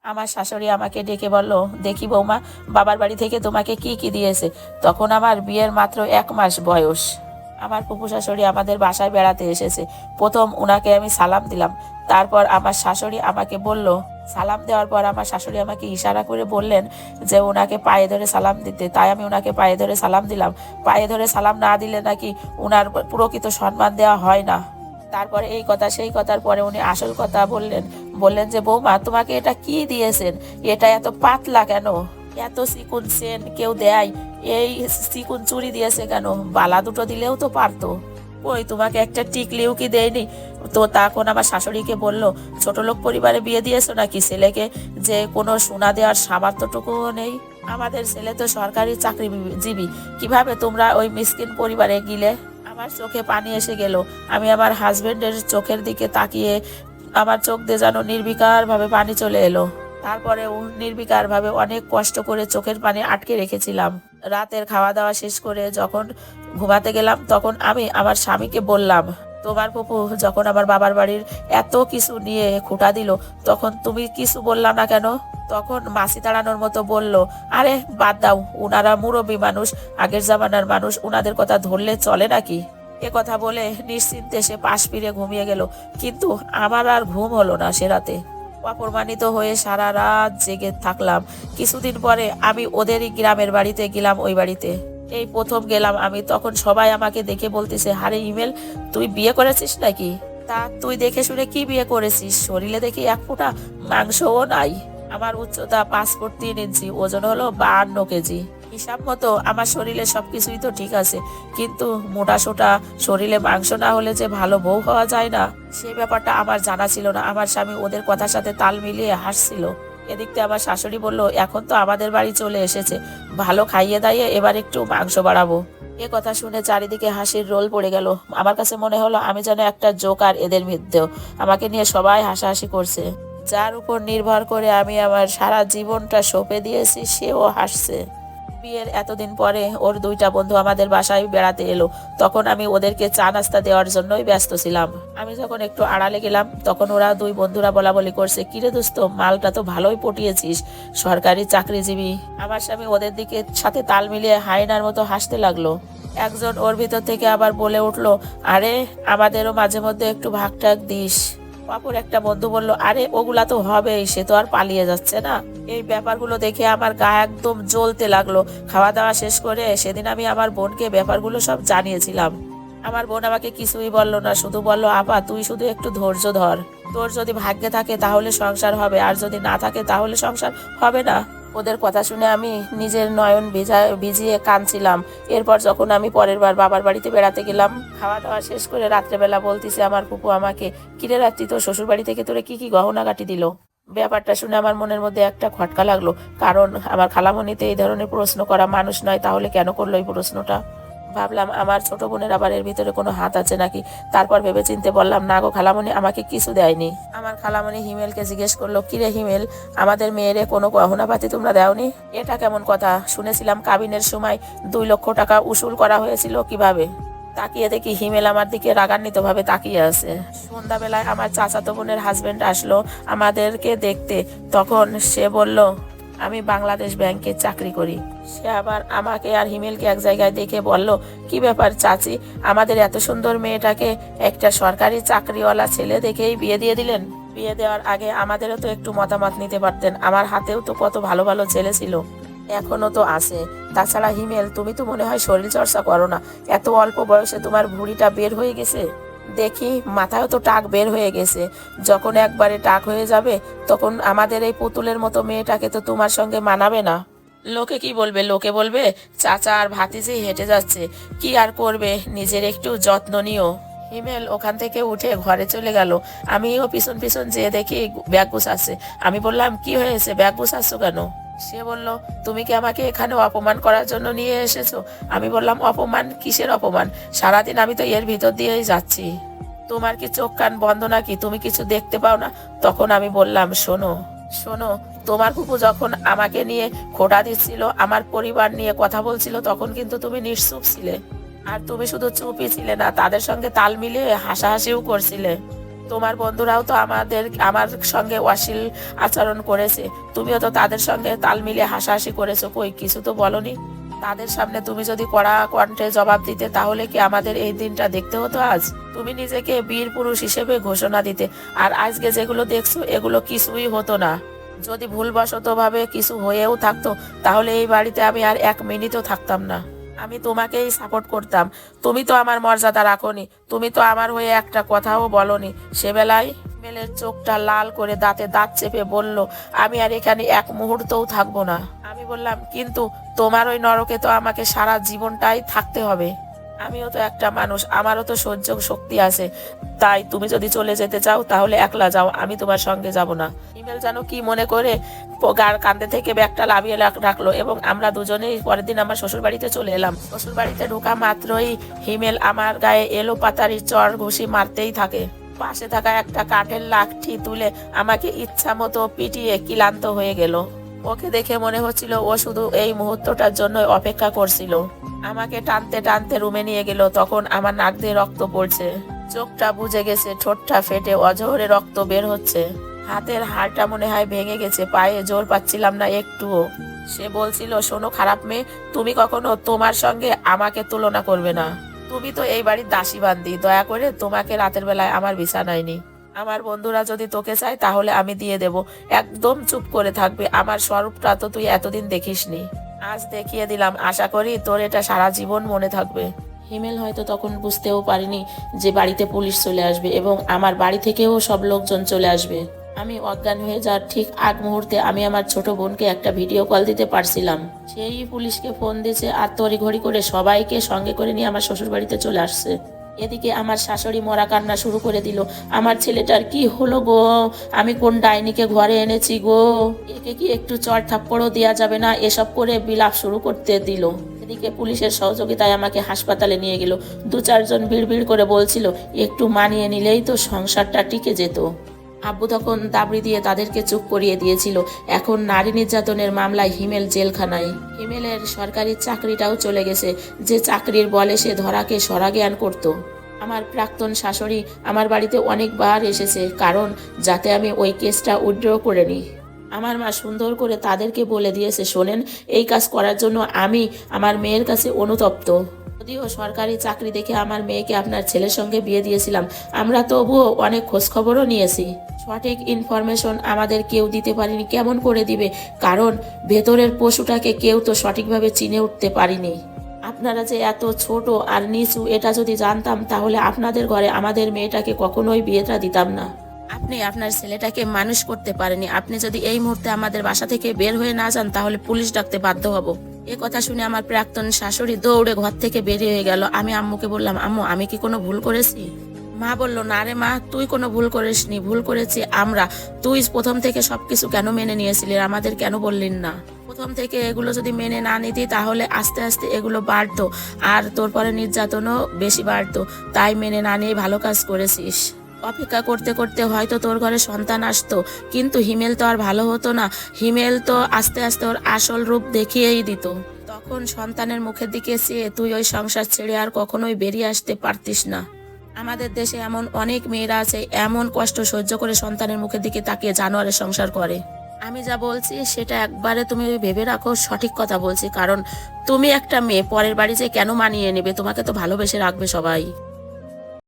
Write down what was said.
আমার শাশুড়ি আমাকে ডেকে বলল, দেখি বৌমা, বাবার বাড়ি থেকে তোমাকে কি কি দিয়েছে। তখন আমার বিয়ের মাত্র 1 মাস বয়স। আমার ফুপু শাশুড়ি আমাদের বাসায় বেড়াতে এসেছে। প্রথম উনাকে আমি সালাম দিলাম। তারপর আমার শাশুড়ি আমাকে বলল, সালাম দেওয়ার পর আমার শাশুড়ি আমাকে ইশারা করে বললেন যে ওনাকে পায়ে ধরে সালাম দিতে। তাই আমি ওনাকে পায়ে ধরে সালাম দিলাম। পায়ে ধরে সালাম না দিলে নাকি উনার প্রকৃত সম্মান দেওয়া হয় না। তারপরে এই কথা সেই কথার পরে উনি আসল কথা বললেন। বললেন যে বৌমা, তোমাকে এটা কি দিয়েছেন? এটা এত পাতলা কেন? এত চিকুন চেন কেউ দেয়? এই চিকুন চুড়ি দিয়েছে কেন? বালা দুটো দিলেও তো পারতো। ওই তোমাকে একটা টিকলিও কি দেয়নি? তো তখন আমার শাশুড়িকে বলল, ছোট লোক পরিবারে বিয়ে দিয়েছো নাকি ছেলেকে, যে কোনো সোনা দেওয়ার সামর্থ্যটুকুও নেই? আমাদের ছেলে তো সরকারি চাকরিজীবী, কিভাবে তোমরা ওই মিসকিন পরিবারে গিলে? আমার চোখে পানি এসে গেল। আমি আমার হাজবেন্ডের চোখের দিকে তাকিয়ে আমার চোখ দিয়ে যেন নির্বিকার ভাবে পানি চলে এলো। তারপরেও নির্বিকার ভাবে অনেক কষ্ট করে চোখের পানি আটকে রেখেছিলাম। রাতের খাওয়া দাওয়া শেষ করে যখন ঘুমাতে গেলাম, তখন আমি আমার স্বামীকে বললাম, তোমার ফুপু যখন আমার বাবার বাড়ির এত কিছু নিয়ে খুঁটা দিল, তখন তুমি কিছু বললা না কেন? তখন মাছি তাড়ানোর মতো বলল, আরে বাদ দাও, উনারা মুরব্বী মানুষ, আগের জামানার মানুষ, উনাদের কথা ধরলে চলে নাকি? এ কথা বলে নিশ্চিন্তে সে পাশ ফিরে ঘুমিয়ে গেল। কিন্তু আমার আর ঘুম হলো না সে রাতে। অপমানিত হয়ে সারা রাত জেগে থাকলাম। কিছুদিন পরে আমি ওদেরই গ্রামের বাড়িতে গেলাম। ওই বাড়িতে এই প্রথম গেলাম আমি। তখন সবাই আমাকে দেখে বলতেছে, আরে ইমেল, তুই বিয়ে করেছিস নাকি? তা তুই দেখে শুনে কি বিয়ে করেছিস? শরীরে দেখি 1 ফোঁটা মাংসও নাই। আমার উচ্চতা 5 ফুট 3 ইঞ্চি, ওজন হলো 52 কেজি। হিসাব মতো আমার শরীরে সবকিছুই তো ঠিক আছে, কিন্তু মোটা সোটা শরীরে মাংস না হলে যে ভালো বউ হওয়া যায় না, সেই ব্যাপারটা আমার জানা ছিল না। আমার স্বামী ওদের কথার সাথে তাল মিলিয়ে হাসছিল। এদিকতে আমার শাশুড়ি বলল, এখন তো আমাদের বাড়ি চলে এসেছে, ভালো খাইয়ে দাইয়ে এবার একটু মাংস বাড়াবো। এ কথা শুনে চারিদিকে হাসির রোল পড়ে গেল। আমার কাছে মনে হলো আমি যেন একটা জোকার এদের মধ্যেও। আমাকে নিয়ে সবাই হাসাহাসি করছে। যার উপর নির্ভর করে আমি আমার সারা জীবনটা সঁপে দিয়েছি, সেও হাসছে। বিয়ের এতদিন পরে ওর 2টা বন্ধু আমাদের বাসায় বেড়াতে এলো। তখন আমি ওদেরকে চা নাস্তা দেওয়ার জন্যই ব্যস্ত ছিলাম। আমি যখন একটু আড়ালে গেলাম, তখন ওরা 2 বন্ধুরা বলা বলি করছে, কিরে দোস্ত, মালটা তো ভালোই পটিয়েছিস, সরকারি চাকরিজীবী। আমার স্বামী ওদের দিকে সাথে তাল মিলিয়ে হায়নার মতো হাসতে লাগলো। একজন ওর ভিতর থেকে আবার বলে উঠলো, আরে আমাদেরও মাঝে মধ্যে একটু ভাগটাগ দিস। অপর একটা বন্ধু বলল, আরে ওগুলা তো হবেই, সে তো আর পালিয়ে যাচ্ছে না। এই ব্যাপারগুলো দেখে আমার গা একদম জ্বলতে লাগলো। খাওয়া দাওয়া শেষ করে সেদিন আমি আমার বোনকে ব্যাপারগুলো সব জানিয়েছিলাম। আমার বোন আমাকে কিছুই বলল না, শুধু বলল, আপা তুই শুধু একটু ধৈর্য ধর। তোর যদি ভাগ্যে থাকে তাহলে সংসার হবে, আর যদি না থাকে তাহলে সংসার হবে না। ওদের কথা শুনে আমি নিজের নয়ন ভিজিয়ে কাঁদছিলাম। এরপর যখন আমি পরের বার বাবার বাড়িতে বেড়াতে গেলাম, খাওয়া দাওয়া শেষ করে রাত্রেবেলা বলতেছে আমার ফুপু আমাকে, কিরে রাত্রি, তোর শ্বশুর বাড়ি থেকে তোরে কি কি গহনা কাটি দিল? ব্যাপারটা শুনে আমার মনের মধ্যে একটা খটকা লাগলো, কারণ আমার খালামণিতে এই ধরনের প্রশ্ন করা মানুষ নয়, তাহলে কেন করলো এই প্রশ্নটা? ভাবলাম আমার ছোট বোনের আবার এর ভিতরে কোনো হাত আছে নাকি। তারপর ভেবে চিনতে বললাম, না গো খালামণি, আমাকে কিছু দেয়নি। আমার খালামণি হিমেলকে জিজ্ঞেস করলো, কিরে হিমেল, আমাদের মেয়েরে কোনো গহনাপাতি তোমরা দেওনি? এটা কেমন কথা? শুনেছিলাম কাবিনের সময় 2 লক্ষ টাকা উসুল করা হয়েছিল, কিভাবে? তাকিয়ে দেখি হিমেল আমার দিকে রাগান্বিত ভাবে তাকিয়ে আছে। সন্ধ্যাবেলায় আমার চাচাতো বোনের হাজবেন্ড আসলো আমাদেরকে দেখতে। তখন সে বলল, আমি বাংলাদেশ ব্যাংকে চাকরি করি। সে আবার আমাকে আর হিমেলকে এক জায়গায় দেখে বলল, কি ব্যাপার চাচি, আমাদের এত সুন্দর মেয়েটাকে একটা সরকারি চাকরিওয়ালা ছেলে দেখেই বিয়ে দিয়ে দিলেন? বিয়ে দেওয়ার আগে আমাদেরও তো একটু মতামত নিতে পারতেন। আমার হাতেও তো কত ভালো ভালো ছেলে ছিল, এখনো তো আছে। তাছাড়া হিমেল, তুমি তো মনে হয় শরীর চর্চা করো না, এত অল্প বয়সে তোমার ভুঁড়িটা বের হয়ে গেছে। দেখি মাথায়ও তো টাক বের হয়ে গেছে। যখন একবারে টাক হয়ে যাবে, তখন আমাদের এই পুতুলের মতো মেয়েটাকে তো তোমার সঙ্গে মানাবে না। লোকে কি বলবে? লোকে বলবে চাচা আর ভাতিজি হেঁটে যাচ্ছে, কি আর করবে, নিজের একটু যত্ন নিও। হিমেল ওখান থেকে উঠে ঘরে চলে গেল। আমিও পিছন পিছন যেয়ে দেখি ব্যাগ গুছাচ্ছে। আমি বললাম, কি হয়েছে, ব্যাগ গুছাচ্ছ কেন? সে বলল, তুমি কি আমাকে এখানে অপমান করার জন্য নিয়ে এসেছো? আমি বললাম, অপমান? কিসের অপমান? সারাদিন আমি তো এর ভিতর দিয়েই যাচ্ছি। তোমার কি চোখ কান বন্ধ নাকি? তুমি কিছু দেখতে পাও না? তখন আমি বললাম, শোনো শোনো, তোমার ফুপু যখন আমাকে নিয়ে খোঁটা দিচ্ছিল, আমার পরিবার নিয়ে কথা বলছিল, তখন কিন্তু তুমি নিশ্চুপ ছিলে। আর তুমি শুধু চুপই ছিলে না, তাদের সঙ্গে তাল মিলিয়ে হাসাহাসিও করছিলে। তোমার বন্ধুরাও তো আমার সঙ্গে অশ্লীল আচরণ করেছে, তুমিও তো তাদের সঙ্গে তাল মিলিয়ে হাসাহাসি করেছো, কই কিছু তো বলনি? তাদের সামনে তুমি যদি কড়া কণ্ঠে জবাব দিতে তাহলে কি আমাদের এই দিনটা দেখতে হতো আজ? তুমি নিজেকে বীর পুরুষ হিসেবে ঘোষণা দিতে, আর আজকে যেগুলো দেখছো এগুলো কিছুই হতো না। যদি ভুলবশত ভাবে কিছু হয়েও থাকতো তাহলে এই বাড়িতে আমি আর 1 মিনিটও থাকতাম না। আমি তোমাকেই সাপোর্ট করতাম, তুমি তো আমার মর্যাদা রাখোনি, তুমি তো আমার হয়ে একটা কথাও বলনি সে বেলায়। মেলের চোখটা লাল করে দাঁতে দাঁত চেপে বলল, আমি আর এখানে 1 মুহূর্তও থাকবো না। আমি বললাম, কিন্তু তোমার ওই নরকে তো আমাকে সারা জীবনটাই থাকতে হবে। আমিও তো একটা মানুষ, আমারও তো সহ্য শক্তি আছে। তাই তুমি যদি চলে যেতে চাও তাহলে একলা যাও, আমি তোমার সঙ্গে যাব না। হিমেল যেন কি মনে করে গার কান্দে থেকে ব্যাগটা লাভিয়ে রাখলো এবং আমরা দুজনেই পরের দিন আমার শ্বশুর বাড়িতে চলে এলাম। শ্বশুর বাড়িতে ঢোকা মাত্রই হিমেল আমার গায়ে এলো পাতারি চড় ঘুষি মারতেই থাকে। পাশে থাকা একটা কাঠের লাঠি তুলে আমাকে ইচ্ছা মতো পিটিয়ে ক্লান্ত হয়ে গেল। ওকে দেখে মনে হচ্ছিল ও শুধু এই মুহূর্তটার জন্য অপেক্ষা করছিল। আমাকে টানতে টানতে রুমে নিয়ে গেল, তখন আমার নাক দিয়ে রক্ত পড়ছে, চোখটা বুজে গেছে, ঠোঁটটা ফেটে অজোরে রক্ত বের হচ্ছে, হাতের হাড়টা মনে হয় ভেঙে গেছে, পায়ে জোর পাচ্ছিলাম না একটুও। সে বলছিল, শোনো খারাপ মেয়ে, তুমি কখনো তোমার সঙ্গে আমাকে তুলনা করবে না। তুমি তো এই বাড়ির দাসী বান্দি, দয়া করে তোমাকে রাতের বেলায় আমার বিছানায় নি। আমার বন্ধুরা যদি তোকে চায় তাহলে আমি দিয়ে দেব, একদম চুপ করে থাকবে। আমার স্বরূপটা তো তুই এতদিন দেখিসনি, আজ দেখিয়ে দিলাম, আশা করি তোর এটা সারা জীবন মনে থাকবে। হিমেল হয়তো তখন বুঝতেও পারিনি যে বাড়িতে পুলিশ চলে আসবে এবং আমার বাড়ি থেকেও সব লোকজন চলে আসবে। আমি অজ্ঞান হয়ে যাওয়ার ঠিক আগ মুহূর্তে আমি আমার ছোট বোনকে একটা ভিডিও কল দিতে পারছিলাম। সেই পুলিশকে ফোন দিয়েছে আর তড়িঘড়ি করে সবাইকে সঙ্গে করে নিয়ে আমার শ্বশুর বাড়িতে চলে আসছে। এদিকে আমার শাশুড়ি মরা কান্না শুরু করে দিল, আমার ছেলেটার কি হলো গো, আমি কোন ডাইনিকে ঘরে এনেছি গো, একে কি একটু চড় থাপ্পড়ও দেওয়া যাবে না, এসব করে বিলাপ শুরু করতে দিল। এদিকে পুলিশের সহযোগিতায় আমাকে হাসপাতালে নিয়ে গেল। 2-4 জন বিড়বিড় করে বলছিল, একটু মানিয়ে নিলেই তো সংসারটা টিকে যেত। আব্বু তখন দাবড়ি দিয়ে তাদেরকে চুপ করিয়ে দিয়েছিল। এখন নারী নির্যাতনের মামলায় হিমেল জেলখানায়। হিমেলের সরকারি চাকরিটাও চলে গেছে, যে চাকরির বলে সে ধরাকে সরা জ্ঞান করত। আমার প্রাক্তন শাশুড়ি আমার বাড়িতে অনেকবার এসেছে, কারণ যাতে আমি ওই কেসটা উইথড্র করে নিই। আমার মা সুন্দর করে তাদেরকে বলে দিয়েছে, শোনেন, এই কাজ করার জন্য আমি আমার মেয়ের কাছে অনুতপ্ত। যদিও সরকারি চাকরি দেখে আমার মেয়েকে আপনার ছেলের সঙ্গে বিয়ে দিয়েছিলাম, আমরা তবুও অনেক খোঁজখবরও নিয়েছি। সঠিক ইনফরমেশন আমাদের কেউ দিতে পারেনি। কেমন করে দিবে? কারণ ভেতরের পশুটাকে কেউ তো সঠিকভাবে চিনে উঠতে পারিনি। আপনারা যে এত ছোট আর নিচু এটা যদি জানতাম তাহলে আপনাদের ঘরে আমাদের মেয়েটাকে কখনোই বিয়েটা দিতাম না। আপনি আপনার ছেলেটাকে মানুষ করতে পারেনি। আপনি যদি এই মুহূর্তে আমাদের বাসা থেকে বের হয়ে না যান তাহলে পুলিশ ডাকতে বাধ্য হব। এ কথা শুনে আমার প্রাক্তন শাশুড়ি দৌড়ে ঘর থেকে বেরিয়ে হয়ে গেল। আমি আম্মুকে বললাম, আম্মু আমি কি কোনো ভুল করেছি? মা বলল, না রে মা, তুই কোনো ভুল করিসনি, ভুল করেছি আমরা। তুই প্রথম থেকে সবকিছু কেন মেনে নিয়েছিলি, আমাদের কেন বললেন না? প্রথম থেকে এগুলো যদি মেনে না নিতি তাহলে আস্তে আস্তে এগুলো বাড়তো আর তোর পরে নির্যাতনও বেশি বাড়তো। তাই মেনে না নিয়ে ভালো কাজ করেছিস। অপেক্ষা করতে করতে হয়তো তোর ঘরে সন্তান আসতো, কিন্তু হিমেল তো আর ভালো হতো না। হিমেল তো আস্তে আস্তে ওর আসল রূপ দেখিয়েই দিত। তখন সন্তানের মুখের দিকে চেয়ে তুই ওই সংসার ছেড়ে আর কখনোই বেরিয়ে আসতে পারতিস না। আমাদের দেশে এমন অনেক মেয়েরা আছে এমন কষ্ট সহ্য করে সন্তানের মুখের দিকে তাকিয়ে জানোয়ারের সংসার করে। আমি যা বলছি সেটা একবারে তুমি ভেবে রাখো, সঠিক কথা বলছি। কারণ তুমি একটা মেয়ে, পরের বাড়ি যে কেন মানিয়ে নেবে, তোমাকে তো ভালোবেসে রাখবে সবাই।